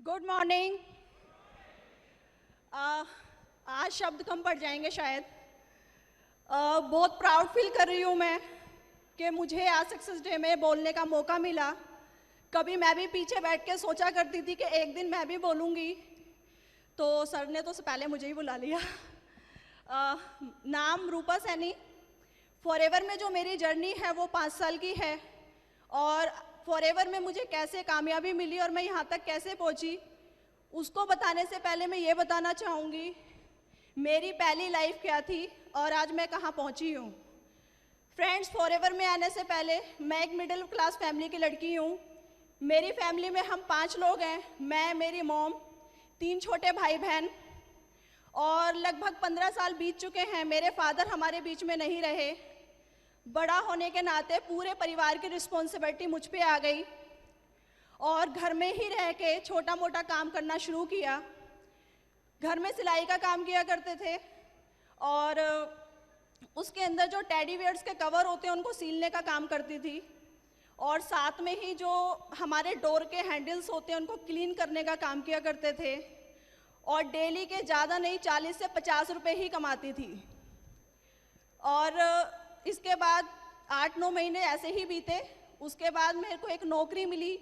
Good morning. आज शब्द कम पड़ जाएंगे शायद। बहुत प्राउड फील कर रही हूँ मैं कि मुझे आज सक्सेस डे में बोलने का मौका मिला। कभी मैं भी पीछे बैठ के सोचा करती थी कि एक दिन मैं भी बोलूँगी, तो सर ने तो पहले मुझे ही बुला लिया। नाम रूपा सैनी। फॉरएवर में जो मेरी जर्नी है वो 5 साल की है, और फॉरएवर में मुझे कैसे कामयाबी मिली और मैं यहाँ तक कैसे पहुँची, उसको बताने से पहले मैं ये बताना चाहूँगी मेरी पहली लाइफ क्या थी और आज मैं कहाँ पहुँची हूँ। फ्रेंड्स, फॉरएवर में आने से पहले मैं एक मिडिल क्लास फैमिली की लड़की हूँ। मेरी फैमिली में हम 5 लोग हैं, मैं, मेरी मॉम, 3 छोटे भाई बहन, और लगभग 15 साल बीत चुके हैं मेरे फादर हमारे बीच में नहीं रहे। बड़ा होने के नाते पूरे परिवार की रिस्पॉन्सिबिलिटी मुझ पे आ गई और घर में ही रह के छोटा मोटा काम करना शुरू किया। घर में सिलाई का काम किया करते थे और उसके अंदर जो टेडी बियर्स के कवर होते हैं उनको सीलने का काम करती थी, और साथ में ही जो हमारे डोर के हैंडल्स होते हैं उनको क्लीन करने का काम किया करते थे, और डेली के ज़्यादा नहीं 40 से 50 रुपये ही कमाती थी। और इसके बाद 8-9 महीने ऐसे ही बीते। उसके बाद मेरे को एक नौकरी मिली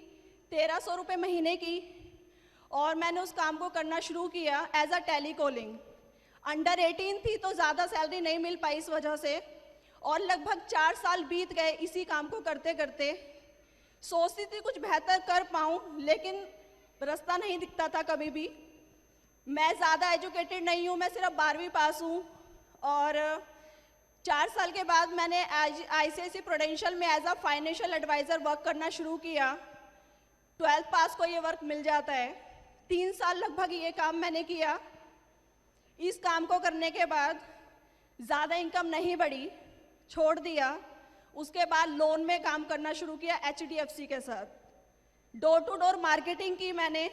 1300 रुपये महीने की, और मैंने उस काम को करना शुरू किया as a telecalling. Under 18 थी तो ज़्यादा सैलरी नहीं मिल पाई इस वजह से, और लगभग 4 साल बीत गए इसी काम को करते करते। सोचती थी कुछ बेहतर कर पाऊँ, लेकिन रास्ता नहीं दिखता था कभी भी। मैं ज़्यादा एजुकेटेड नहीं हूँ, मैं सिर्फ 12वीं पास हूँ, और 4 साल के बाद मैंने ICICI प्रूडेंशियल में as a financial adviser work करना शुरू किया। 12th पास को ये वर्क मिल जाता है। 3 साल लगभग ये काम मैंने किया। इस काम को करने के बाद ज़्यादा इनकम नहीं बढ़ी, छोड़ दिया। उसके बाद लोन में काम करना शुरू किया HDFC के साथ। डोर टू डोर मार्केटिंग की मैंने।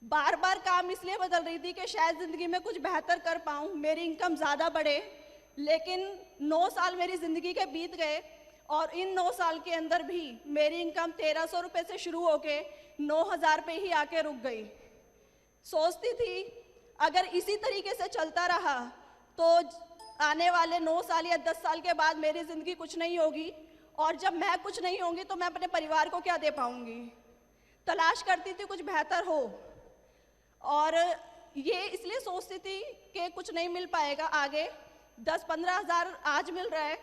बार बार काम इसलिए बदल रही थी कि शायद ज़िंदगी में कुछ बेहतर कर पाऊँ, मेरी इनकम ज़्यादा बढ़े। लेकिन 9 साल मेरी ज़िंदगी के बीत गए, और इन 9 साल के अंदर भी मेरी इनकम 1300 रुपये से शुरू होके 9000 पे ही आके रुक गई। सोचती थी अगर इसी तरीके से चलता रहा तो आने वाले 9 साल या 10 साल के बाद मेरी ज़िंदगी कुछ नहीं होगी, और जब मैं कुछ नहीं होंगी तो मैं अपने परिवार को क्या दे पाऊँगी। तलाश करती थी कुछ बेहतर हो, और ये इसलिए सोचती थी कि कुछ नहीं मिल पाएगा आगे। 10-15 हज़ार आज मिल रहा है,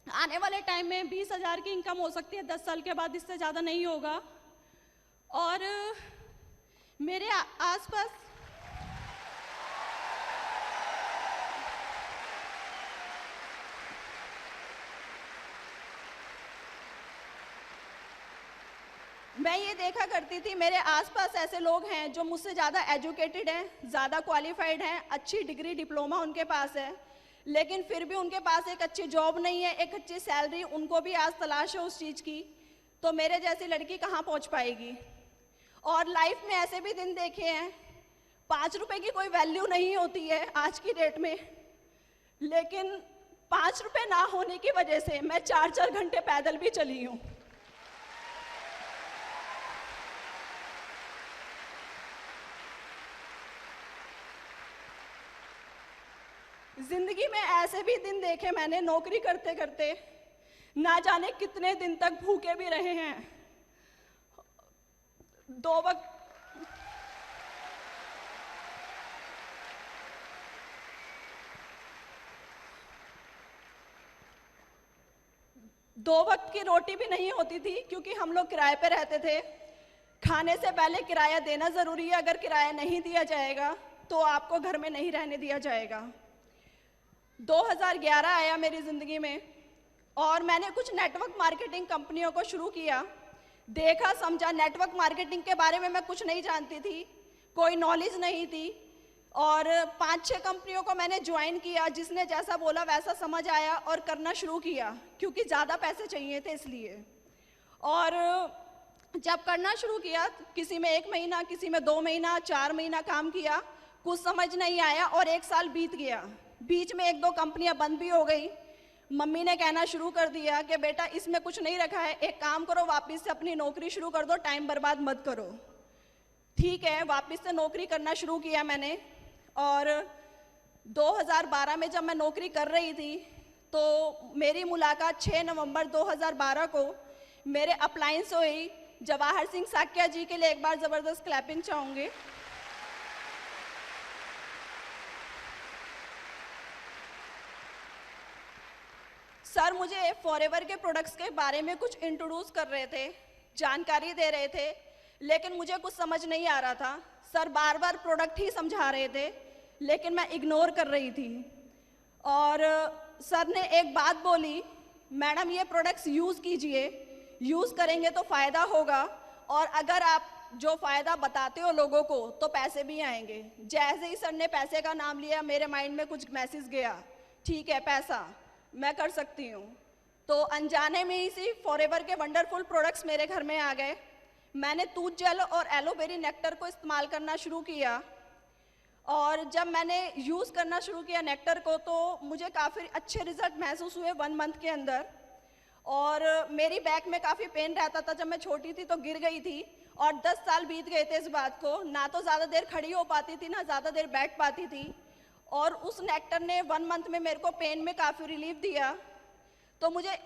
आने वाले टाइम में 20 हज़ार की इनकम हो सकती है 10 साल के बाद, इससे ज़्यादा नहीं होगा। और मेरे आसपास मैं ये देखा करती थी मेरे आसपास ऐसे लोग हैं जो मुझसे ज़्यादा एजुकेटेड हैं, ज़्यादा क्वालिफाइड हैं, अच्छी डिग्री डिप्लोमा उनके पास है, लेकिन फिर भी उनके पास एक अच्छी जॉब नहीं है, एक अच्छी सैलरी उनको भी आज तलाश है उस चीज़ की। तो मेरे जैसी लड़की कहाँ पहुँच पाएगी। और लाइफ में ऐसे भी दिन देखे हैं 5 रुपए की कोई वैल्यू नहीं होती है आज की डेट में, लेकिन 5 रुपए ना होने की वजह से मैं 4-4 घंटे पैदल भी चली हूँ। जिंदगी में ऐसे भी दिन देखे मैंने, नौकरी करते करते ना जाने कितने दिन तक भूखे भी रहे हैं। 2 वक्त की रोटी भी नहीं होती थी, क्योंकि हम लोग किराए पे रहते थे। खाने से पहले किराया देना ज़रूरी है, अगर किराया नहीं दिया जाएगा तो आपको घर में नहीं रहने दिया जाएगा। 2011 आया मेरी ज़िंदगी में, और मैंने कुछ नेटवर्क मार्केटिंग कंपनियों को शुरू किया। देखा समझा, नेटवर्क मार्केटिंग के बारे में मैं कुछ नहीं जानती थी, कोई नॉलेज नहीं थी, और 5-6 कंपनियों को मैंने ज्वाइन किया। जिसने जैसा बोला वैसा समझ आया और करना शुरू किया, क्योंकि ज़्यादा पैसे चाहिए थे इसलिए। और जब करना शुरू किया, किसी में 1 महीना, किसी में 2 महीना, 4 महीना काम किया, कुछ समझ नहीं आया, और 1 साल बीत गया। बीच में 1-2 कंपनियां बंद भी हो गई। मम्मी ने कहना शुरू कर दिया कि बेटा इसमें कुछ नहीं रखा है, एक काम करो वापस से अपनी नौकरी शुरू कर दो, टाइम बर्बाद मत करो। ठीक है, वापस से नौकरी करना शुरू किया मैंने। और 2012 में जब मैं नौकरी कर रही थी तो मेरी मुलाकात 6 नवंबर 2012 को मेरे अपलाइन से हुई। जवाहर सिंह साक्या जी के लिए एक बार ज़बरदस्त क्लैपिंग चाहूँगी। सर मुझे फॉरएवर के प्रोडक्ट्स के बारे में कुछ इंट्रोड्यूस कर रहे थे, जानकारी दे रहे थे, लेकिन मुझे कुछ समझ नहीं आ रहा था। सर बार बार प्रोडक्ट ही समझा रहे थे, लेकिन मैं इग्नोर कर रही थी। और सर ने एक बात बोली, मैडम ये प्रोडक्ट्स यूज़ कीजिए, यूज़ करेंगे तो फ़ायदा होगा, और अगर आप जो फ़ायदा बताते हो लोगों को तो पैसे भी आएंगे। जैसे ही सर ने पैसे का नाम लिया, मेरे माइंड में कुछ मैसेज गया, ठीक है पैसा मैं कर सकती हूँ। तो अनजाने में ही सी फॉरएवर के वंडरफुल प्रोडक्ट्स मेरे घर में आ गए। मैंने तूत जेल और एलोवेरी नेक्टर को इस्तेमाल करना शुरू किया, और जब मैंने यूज़ करना शुरू किया नेक्टर को तो मुझे काफ़ी अच्छे रिजल्ट महसूस हुए 1 मंथ के अंदर। और मेरी बैक में काफ़ी पेन रहता था, जब मैं छोटी थी तो गिर गई थी, और 10 साल बीत गए थे इस बात को। ना तो ज़्यादा देर खड़ी हो पाती थी, ना ज़्यादा देर बैठ पाती थी, और उस नेक्टर ने 1 मंथ में मेरे को पेन में काफ़ी रिलीफ दिया। तो मुझे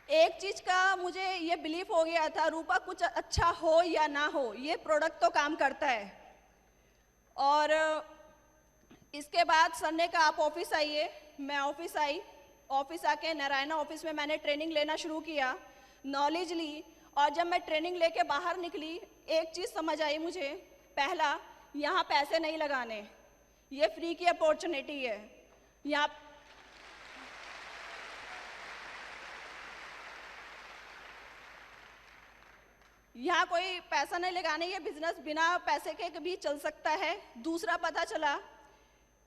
एक चीज़ का मुझे ये बिलीफ हो गया था, रूपा कुछ अच्छा हो या ना हो, ये प्रोडक्ट तो काम करता है। और इसके बाद सर ने कहा आप ऑफिस आइए। मैं ऑफिस आई। ऑफिस आके नारायणा ऑफिस में मैंने ट्रेनिंग लेना शुरू किया, नॉलेज ली। और जब मैं ट्रेनिंग लेके बाहर निकली, एक चीज़ समझ आई मुझे। पहला, यहाँ पैसे नहीं लगाने, ये फ्री की अपॉर्चुनिटी है। यहाँ कोई पैसा नहीं लगाने, ये बिजनेस बिना पैसे के भी चल सकता है। दूसरा पता चला,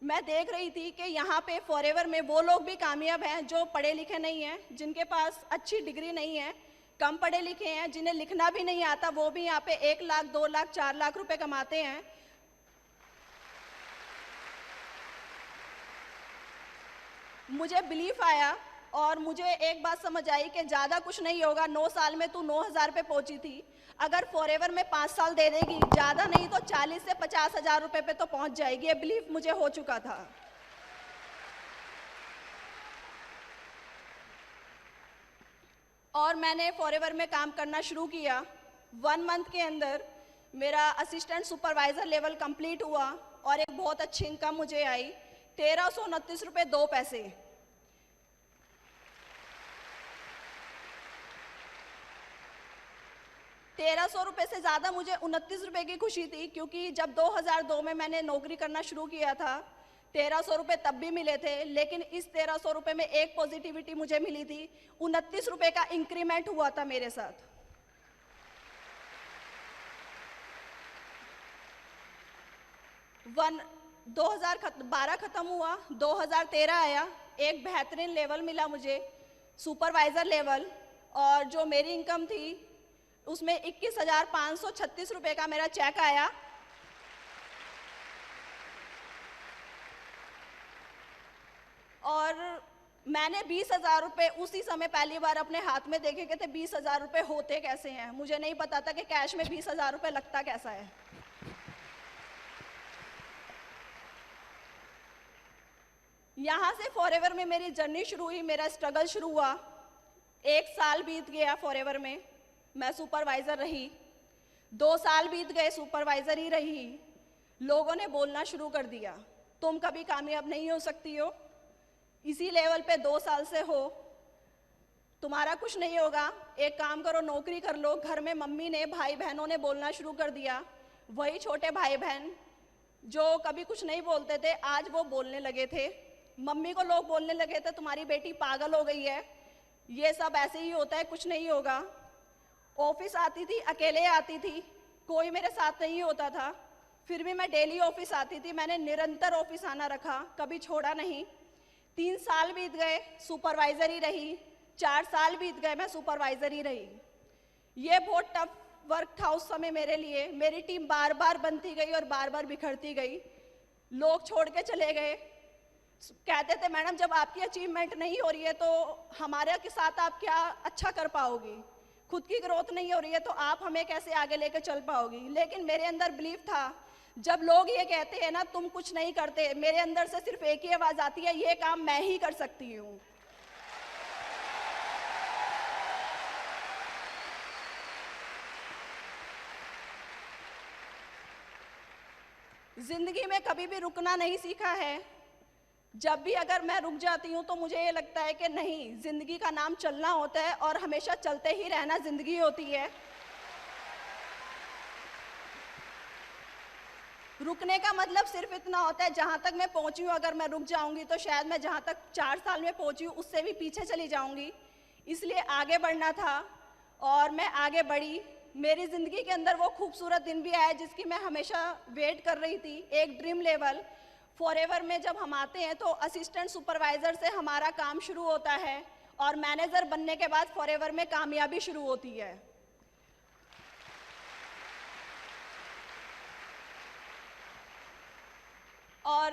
मैं देख रही थी कि यहाँ पे फॉरएवर में वो लोग भी कामयाब हैं जो पढ़े लिखे नहीं हैं, जिनके पास अच्छी डिग्री नहीं है, कम पढ़े लिखे हैं, जिन्हें लिखना भी नहीं आता, वो भी यहाँ पे 1 लाख 2 लाख 4 लाख रुपए कमाते हैं। मुझे बिलीफ आया और मुझे एक बात समझ आई कि ज़्यादा कुछ नहीं होगा। 9 साल में तू 9,000 पे पहुंची थी, अगर फॉरएवर में 5 साल दे देगी, ज़्यादा नहीं तो 40 से 50 हज़ार रुपए पे तो पहुंच जाएगी। ये बिलीफ मुझे हो चुका था। और मैंने फॉरएवर में काम करना शुरू किया। 1 मंथ के अंदर मेरा असिस्टेंट सुपरवाइज़र लेवल कंप्लीट हुआ और एक बहुत अच्छी इनकम मुझे आई, 1329 रुपये 2 पैसे। ₹1300 से ज़्यादा मुझे 29 रुपये की खुशी थी, क्योंकि जब 2002 में मैंने नौकरी करना शुरू किया था 1300 रुपये तब भी मिले थे, लेकिन इस 1300 रुपये में एक पॉजिटिविटी मुझे मिली थी, 29 रुपये का इंक्रीमेंट हुआ था मेरे साथ। वन 2012 खत्म हुआ, 2013 आया, एक बेहतरीन लेवल मिला मुझे, सुपरवाइज़र लेवल। और जो मेरी इनकम थी उसमें 21,536 रुपये का मेरा चेक आया। और मैंने 20,000 रुपये उसी समय पहली बार अपने हाथ में देखे कि थे 20,000 रुपये होते कैसे हैं। मुझे नहीं पता था कि कैश में 20,000 रुपये लगता कैसा है। यहाँ से फॉरएवर में मेरी जर्नी शुरू हुई, मेरा स्ट्रगल शुरू हुआ। 1 साल बीत गया फॉरएवर में, मैं सुपरवाइज़र रही। 2 साल बीत गए, सुपरवाइज़र ही रही। लोगों ने बोलना शुरू कर दिया, तुम कभी कामयाब नहीं हो सकती हो, इसी लेवल पे 2 साल से हो, तुम्हारा कुछ नहीं होगा, एक काम करो नौकरी कर लो। घर में मम्मी ने, भाई बहनों ने बोलना शुरू कर दिया। वही छोटे भाई बहन जो कभी कुछ नहीं बोलते थे, आज वो बोलने लगे थे। मम्मी को लोग बोलने लगे थे तुम्हारी बेटी पागल हो गई है, ये सब ऐसे ही होता है, कुछ नहीं होगा। ऑफिस आती थी, अकेले आती थी, कोई मेरे साथ नहीं होता था, फिर भी मैं डेली ऑफिस आती थी। मैंने निरंतर ऑफिस आना रखा, कभी छोड़ा नहीं। 3 साल बीत गए, सुपरवाइज़र ही रही। 4 साल बीत गए, मैं सुपरवाइज़र ही रही। ये बहुत टफ वर्क था उस समय मेरे लिए। मेरी टीम बार बार बनती गई और बार बार बिखरती गई, लोग छोड़ के चले गए। कहते थे मैडम जब आपकी अचीवमेंट नहीं हो रही है तो हमारे के साथ आप क्या अच्छा कर पाओगी, खुद की ग्रोथ नहीं हो रही है तो आप हमें कैसे आगे लेकर चल पाओगी। लेकिन मेरे अंदर बिलीव था, जब लोग ये कहते हैं ना तुम कुछ नहीं करते, मेरे अंदर से सिर्फ एक ही आवाज आती है, ये काम मैं ही कर सकती हूँ। जिंदगी में कभी भी रुकना नहीं सीखा है। जब भी अगर मैं रुक जाती हूँ तो मुझे ये लगता है कि नहीं, जिंदगी का नाम चलना होता है और हमेशा चलते ही रहना जिंदगी होती है। रुकने का मतलब सिर्फ इतना होता है, जहाँ तक मैं पहुँची हूँ अगर मैं रुक जाऊँगी तो शायद मैं जहाँ तक 4 साल में पहुँची हूँ उससे भी पीछे चली जाऊँगी। इसलिए आगे बढ़ना था और मैं आगे बढ़ी। मेरी ज़िंदगी के अंदर वो खूबसूरत दिन भी आया जिसकी मैं हमेशा वेट कर रही थी। एक ड्रीम लेवल फॉरएवर में जब हम आते हैं तो असिस्टेंट सुपरवाइज़र से हमारा काम शुरू होता है और मैनेजर बनने के बाद फॉरएवर में कामयाबी शुरू होती है। और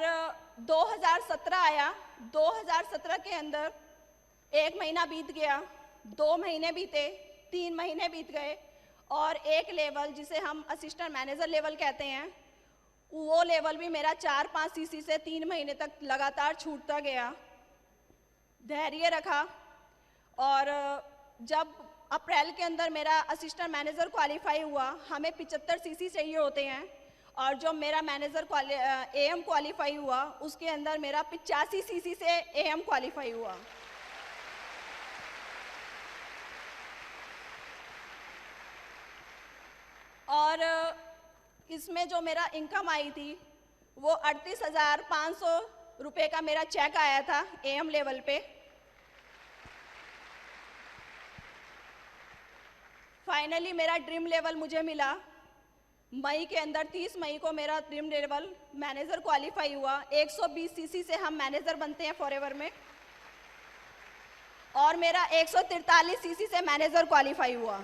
2017 आया। 2017 के अंदर 1 महीना बीत गया, 2 महीने बीते, 3 महीने बीत गए और एक लेवल जिसे हम असिस्टेंट मैनेजर लेवल कहते हैं, वो लेवल भी मेरा 4-5 सीसी से 3 महीने तक लगातार छूटता गया। धैर्य रखा और जब अप्रैल के अंदर मेरा असिस्टेंट मैनेजर क्वालिफाई हुआ, हमें 75 सीसी चाहिए होते हैं और जो मेरा मैनेजर एएम क्वालिफाई हुआ उसके अंदर मेरा 85 सीसी से एएम क्वालिफाई हुआ। और इसमें जो मेरा इनकम आई थी वो 38,500 रुपये का मेरा चेक आया था एएम लेवल पे। फाइनली मेरा ड्रीम लेवल मुझे मिला। मई के अंदर 30 मई को मेरा ड्रीम लेवल मैनेजर क्वालिफाई हुआ। 120 सीसी से हम मैनेजर बनते हैं फॉरएवर में और मेरा 143 सीसी से मैनेजर क्वालिफाई हुआ।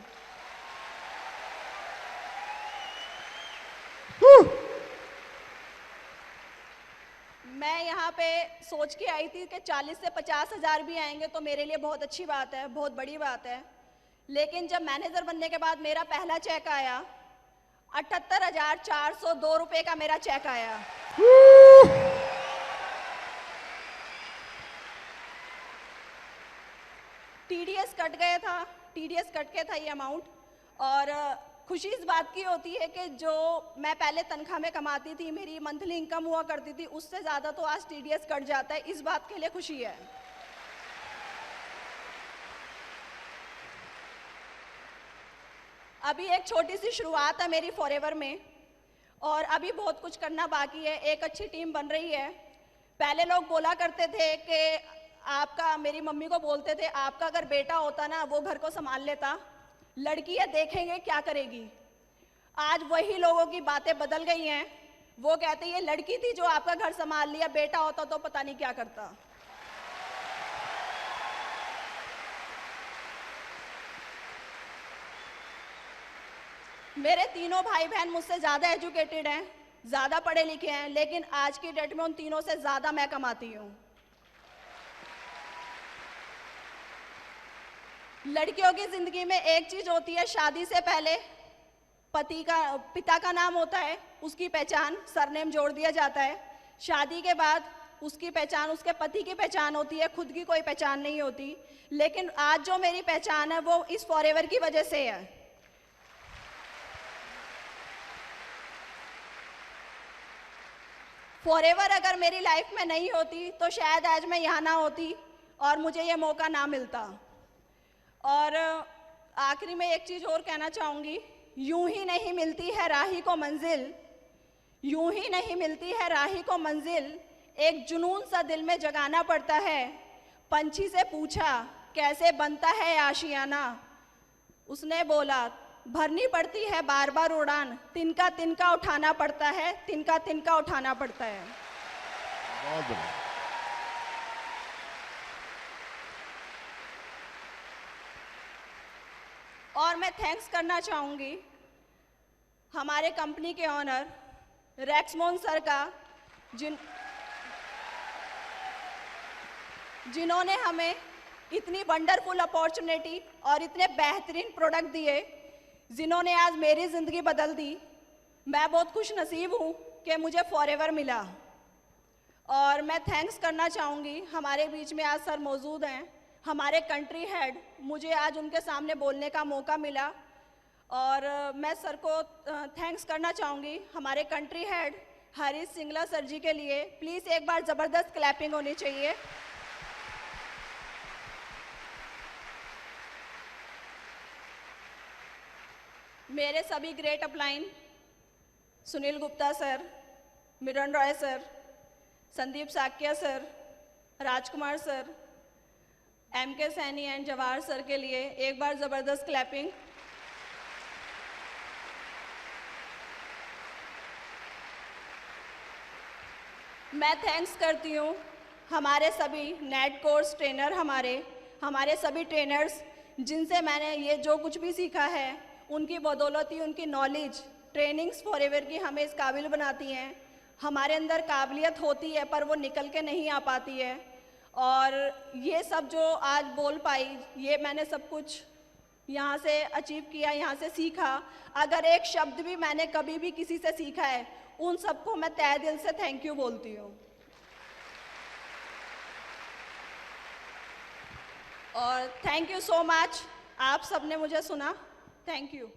मैं यहाँ पे सोच के आई थी कि 40 से 50 हज़ार भी आएंगे तो मेरे लिए बहुत अच्छी बात है, बहुत बड़ी बात है। लेकिन जब मैनेजर बनने के बाद मेरा पहला चेक आया, 78,402 रुपये का मेरा चेक आया। टीडीएस कट गया था, टीडीएस कट के था ये अमाउंट। और खुशी इस बात की होती है कि जो मैं पहले तनख्वाह में कमाती थी, मेरी मंथली इनकम हुआ करती थी, उससे ज़्यादा तो आज टीडीएस कट जाता है। इस बात के लिए खुशी है। अभी एक छोटी सी शुरुआत है मेरी फॉरएवर में और अभी बहुत कुछ करना बाकी है। एक अच्छी टीम बन रही है। पहले लोग बोला करते थे कि आपका, मेरी मम्मी को बोलते थे, आपका अगर बेटा होता ना वो घर को संभाल लेता, लड़की है देखेंगे क्या करेगी। आज वही लोगों की बातें बदल गई हैं। वो कहते ये लड़की थी जो आपका घर संभाल लिया, बेटा होता तो पता नहीं क्या करता। मेरे तीनों भाई बहन मुझसे ज़्यादा एजुकेटेड हैं, ज़्यादा पढ़े लिखे हैं, लेकिन आज की डेट में उन तीनों से ज़्यादा मैं कमाती हूँ। लड़कियों की ज़िंदगी में एक चीज़ होती है, शादी से पहले पिता का नाम होता है, उसकी पहचान सरनेम जोड़ दिया जाता है। शादी के बाद उसकी पहचान उसके पति की पहचान होती है, खुद की कोई पहचान नहीं होती। लेकिन आज जो मेरी पहचान है वो इस फॉरएवर की वजह से है। फॉरएवर अगर मेरी लाइफ में नहीं होती तो शायद आज मैं यहाँ ना होती और मुझे ये मौका ना मिलता। और आखिरी में एक चीज़ और कहना चाहूँगी, यूं ही नहीं मिलती है राही को मंजिल, यूं ही नहीं मिलती है राही को मंजिल, एक जुनून सा दिल में जगाना पड़ता है। पंछी से पूछा कैसे बनता है आशियाना, उसने बोला भरनी पड़ती है बार बार उड़ान, तिनका तिनका उठाना पड़ता है, तिनका तिनका उठाना पड़ता है। बहुत बढ़िया। और मैं थैंक्स करना चाहूँगी हमारे कंपनी के ऑनर रैक्समोन सर का, जिन्होंने हमें इतनी वंडरफुल अपॉर्चुनिटी और इतने बेहतरीन प्रोडक्ट दिए, जिन्होंने आज मेरी ज़िंदगी बदल दी। मैं बहुत खुश नसीब हूँ कि मुझे फॉरएवर मिला। और मैं थैंक्स करना चाहूँगी, हमारे बीच में आज सर मौजूद हैं, हमारे कंट्री हेड, मुझे आज उनके सामने बोलने का मौका मिला और मैं सर को थैंक्स करना चाहूँगी, हमारे country head Harish Singla sir ji के लिए। प्लीज़ एक बार ज़बरदस्त क्लैपिंग होनी चाहिए। मेरे सभी great upline, Sunil Gupta sir, Mirren Roy sir, Sandeep Saikia sir, Rajkumar sir, MK Saini and Jawahar sir के लिए एक बार ज़बरदस्त क्लैपिंग। मैं थैंक्स करती हूँ हमारे सभी नेट कोर्स ट्रेनर, हमारे सभी ट्रेनर्स, जिनसे मैंने ये जो कुछ भी सीखा है, उनकी बदौलत ही उनकी नॉलेज, ट्रेनिंग्स फॉरएवर की हमें इस काबिल बनाती हैं। हमारे अंदर काबिलियत होती है पर वो निकल के नहीं आ पाती है। और ये सब जो आज बोल पाई, ये मैंने सब कुछ यहाँ से अचीव किया, यहाँ से सीखा। अगर एक शब्द भी मैंने कभी भी किसी से सीखा है, उन सबको मैं तहे दिल से थैंक यू बोलती हूँ। और थैंक यू सो मच, आप सबने मुझे सुना। Thank you.